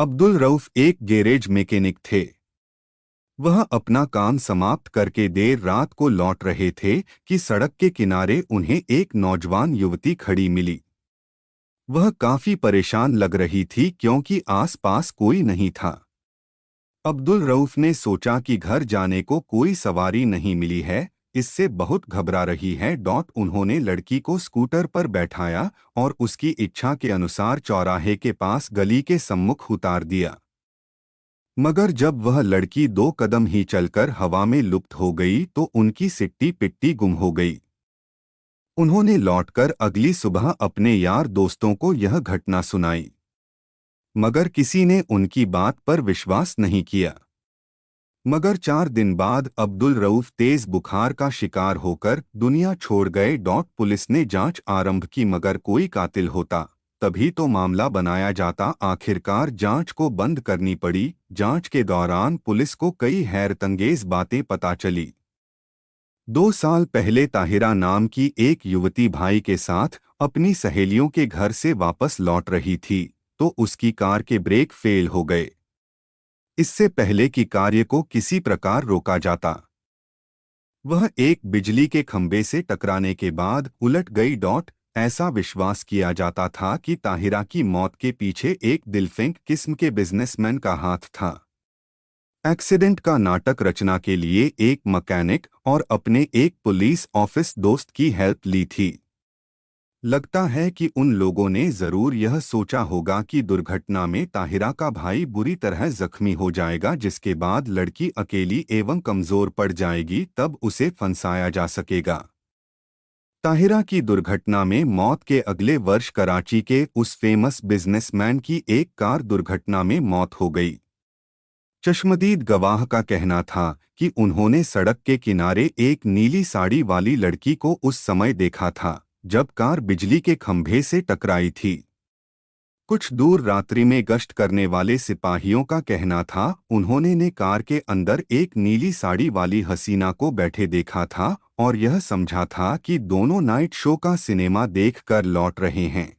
अब्दुल रऊफ एक garage mechanic थे। वह अपना काम समाप्त करके देर रात को लौट रहे थे कि सड़क के किनारे उन्हें एक नौजवान युवती खड़ी मिली। वह काफी परेशान लग रही थी क्योंकि आसपास कोई नहीं था। अब्दुल रऊफ ने सोचा कि घर जाने को कोई सवारी नहीं मिली है, इससे बहुत घबरा रही है। उन्होंने लड़की को स्कूटर पर बैठाया और उसकी इच्छा के अनुसार चौराहे के पास गली के सम्मुख उतार दिया। मगर जब वह लड़की 2 कदम ही चलकर हवा में लुप्त हो गई तो उनकी सिट्टी पिट्टी गुम हो गई। उन्होंने लौटकर अगली सुबह अपने यार दोस्तों को यह घटना सुनाई, मगर किसी ने उनकी बात पर विश्वास नहीं किया। मगर 4 दिन बाद अब्दुल रऊफ तेज बुखार का शिकार होकर दुनिया छोड़ गए। पुलिस ने जांच आरंभ की मगर कोई कातिल होता तभी तो मामला बनाया जाता। आखिरकार जांच को बंद करनी पड़ी। जांच के दौरान पुलिस को कई हैरतंगेज बातें पता चली। 2 साल पहले ताहिरा नाम की एक युवती भाई के साथ अपनी सहेलियों के घर से वापस लौट रही थी तो उसकी कार के ब्रेक फेल हो गए। इससे पहले कि कार्य को किसी प्रकार रोका जाता, वह एक बिजली के खंभे से टकराने के बाद उलट गई। ऐसा विश्वास किया जाता था कि ताहिरा की मौत के पीछे एक दिलफेंक किस्म के बिजनेसमैन का हाथ था। एक्सीडेंट का नाटक रचना के लिए एक मैकेनिक और अपने एक पुलिस ऑफिस दोस्त की हेल्प ली थी। लगता है कि उन लोगों ने जरूर यह सोचा होगा कि दुर्घटना में ताहिरा का भाई बुरी तरह जख्मी हो जाएगा, जिसके बाद लड़की अकेली एवं कमजोर पड़ जाएगी, तब उसे फंसाया जा सकेगा। ताहिरा की दुर्घटना में मौत के अगले वर्ष कराची के उस फेमस बिजनेसमैन की एक कार दुर्घटना में मौत हो गई। चश्मदीद गवाह का कहना था कि उन्होंने सड़क के किनारे एक नीली साड़ी वाली लड़की को उस समय देखा था जब कार बिजली के खंभे से टकराई थी। कुछ दूर रात्रि में गश्त करने वाले सिपाहियों का कहना था उन्होंने ने कार के अंदर एक नीली साड़ी वाली हसीना को बैठे देखा था और यह समझा था कि दोनों नाइट शो का सिनेमा देखकर लौट रहे हैं।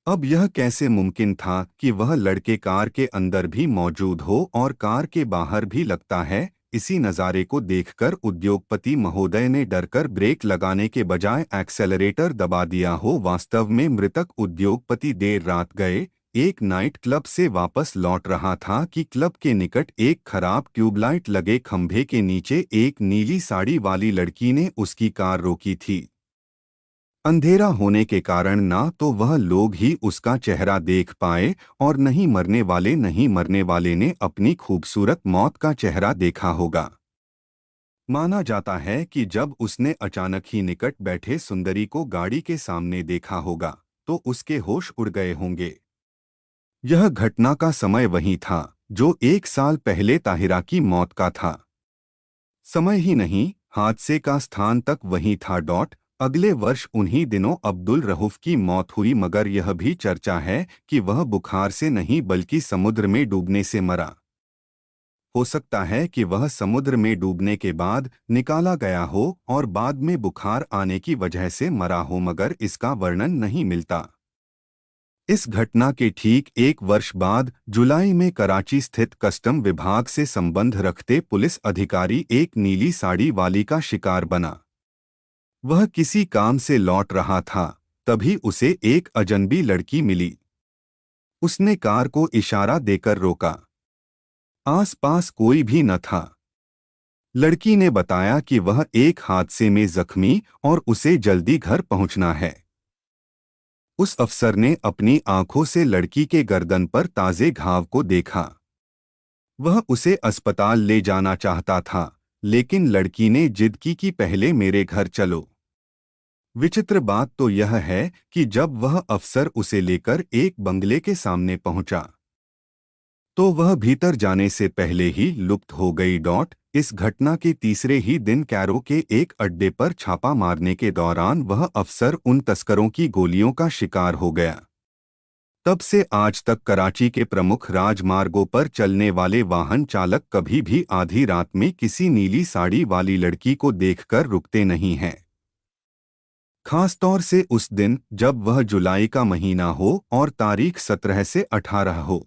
अब यह कैसे मुमकिन था कि वह लड़के कार के अंदर भी मौजूद हो और कार के बाहर भी? लगता है इसी नज़ारे को देखकर उद्योगपति महोदय ने डरकर ब्रेक लगाने के बजाय एक्सेलरेटर दबा दिया हो। वास्तव में मृतक उद्योगपति देर रात गए एक नाइट क्लब से वापस लौट रहा था कि क्लब के निकट एक खराब ट्यूबलाइट लगे खंभे के नीचे एक नीली साड़ी वाली लड़की ने उसकी कार रोकी थी। अंधेरा होने के कारण ना तो वह लोग ही उसका चेहरा देख पाए और नहीं मरने वाले ने अपनी खूबसूरत मौत का चेहरा देखा होगा। माना जाता है कि जब उसने अचानक ही निकट बैठे सुंदरी को गाड़ी के सामने देखा होगा तो उसके होश उड़ गए होंगे। यह घटना का समय वही था जो 1 साल पहले ताहिरा की मौत का था। समय ही नहीं, हादसे का स्थान तक वही था। अगले वर्ष उन्हीं दिनों अब्दुल रऊफ की मौत हुई, मगर यह भी चर्चा है कि वह बुखार से नहीं बल्कि समुद्र में डूबने से मरा। हो सकता है कि वह समुद्र में डूबने के बाद निकाला गया हो और बाद में बुखार आने की वजह से मरा हो, मगर इसका वर्णन नहीं मिलता। इस घटना के ठीक 1 वर्ष बाद जुलाई में कराची स्थित कस्टम विभाग से संबंध रखते पुलिस अधिकारी एक नीली साड़ी वाली का शिकार बना। वह किसी काम से लौट रहा था, तभी उसे एक अजनबी लड़की मिली। उसने कार को इशारा देकर रोका। आसपास कोई भी न था। लड़की ने बताया कि वह एक हादसे में जख्मी और उसे जल्दी घर पहुंचना है। उस अफसर ने अपनी आंखों से लड़की के गर्दन पर ताजे घाव को देखा। वह उसे अस्पताल ले जाना चाहता था, लेकिन लड़की ने जिद की कि पहले मेरे घर चलो। विचित्र बात तो यह है कि जब वह अफसर उसे लेकर एक बंगले के सामने पहुंचा तो वह भीतर जाने से पहले ही लुप्त हो गई। इस घटना के तीसरे ही दिन कैरो के एक अड्डे पर छापा मारने के दौरान वह अफसर उन तस्करों की गोलियों का शिकार हो गया। तब से आज तक कराची के प्रमुख राजमार्गों पर चलने वाले वाहन चालक कभी भी आधी रात में किसी नीली साड़ी वाली लड़की को देखकर रुकते नहीं हैं। खासतौर से उस दिन जब वह जुलाई का महीना हो और तारीख 17 से 18 हो।